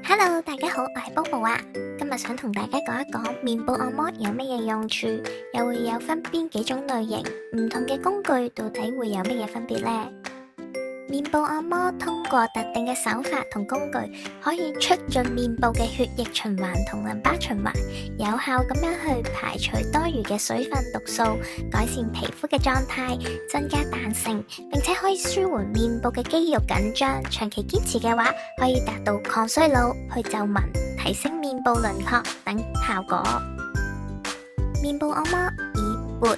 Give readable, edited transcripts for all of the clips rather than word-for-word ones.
Hello，大家好，我係 Bobo 啊。今日想同大家講一講面部按摩有乜嘢用處，又會有分邊幾種類型，唔同嘅工具到底會有乜嘢分別呢？面部按摩通過特定嘅手法同工具，可以促進面部嘅血液循環同淋巴循環，有效咁樣去排除多餘嘅水分毒素，改善皮膚嘅狀態，增加彈性，並且可以舒緩面部嘅肌肉緊張。長期堅持嘅話，可以達到抗衰老、去皺紋、提升面部輪廓等效果。面部按摩以撥、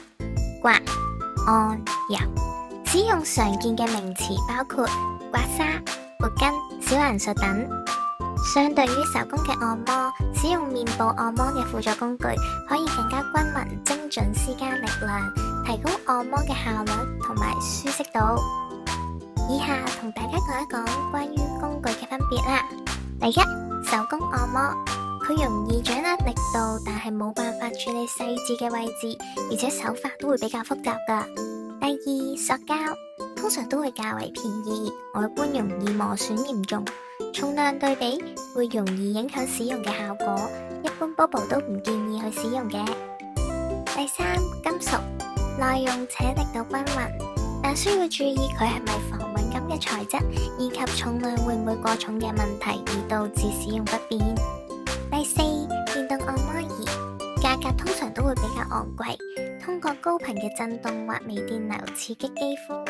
刮、按、揉。使用常見嘅名詞包括刮痧、撥筋、小銀術等。相對於手工嘅按摩，使用面部按摩嘅輔助工具可以更加均勻、精準施加力量，提高按摩嘅效率同埋舒適度。以下同大家講一講關於工具嘅分別啦。第一，手工按摩，佢容易掌握力度，但係冇辦法處理細緻嘅位置，而且手法都會比較複雜㗎。第二，塑膠通常都會較為便宜，外觀容易磨損嚴重，重量對比會容易影響使用嘅效果，一般 Bobo 都唔建議去使用嘅。第三，金屬耐用且力度均勻，但需要注意佢係咪防敏感嘅材質，以及重量會唔會過重嘅問題而導致使用不便。第四，電動按摩儀價格通常都會比較昂貴，通過高頻嘅震動或微電流刺激肌膚，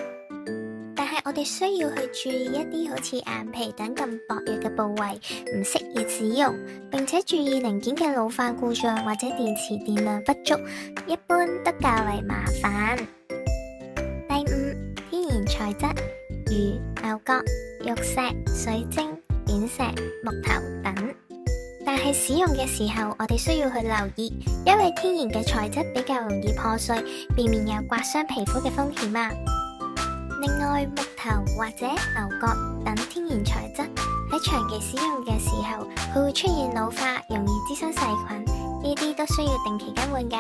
但係我哋需要去注意一啲好似眼皮等咁薄弱嘅部位唔適宜使用，並且注意零件嘅老化故障或者電池電量不足，一般都較為麻煩。第五，天然材質如牛角、玉石、水晶、扁石、木頭等。但係使用嘅時候，我哋需要去留意，因為天然嘅材質比較容易破碎，避免有刮傷皮膚嘅風險啊。另外，木頭或者牛角等天然材質喺長期使用嘅時候，佢會出現老化，容易滋生細菌，呢啲都需要定期更換噶。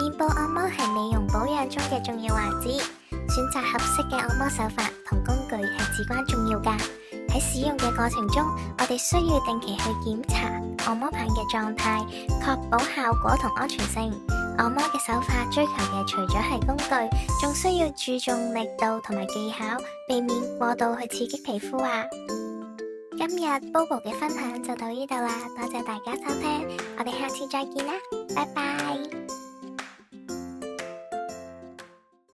面部按摩係美容保養中嘅重要環節，選擇合適嘅按摩手法同工具係至關重要噶。喺使用嘅過程中，我哋需要定期去檢查按摩棒嘅狀態，確保效果同安全性。按摩嘅手法追求嘅除咗係工具，仲需要注重力度同埋技巧，避免過度去刺激皮膚啊。今日 Bobo 嘅分享就到呢度啦，多謝大家收聽，我哋下次再見啦，拜拜。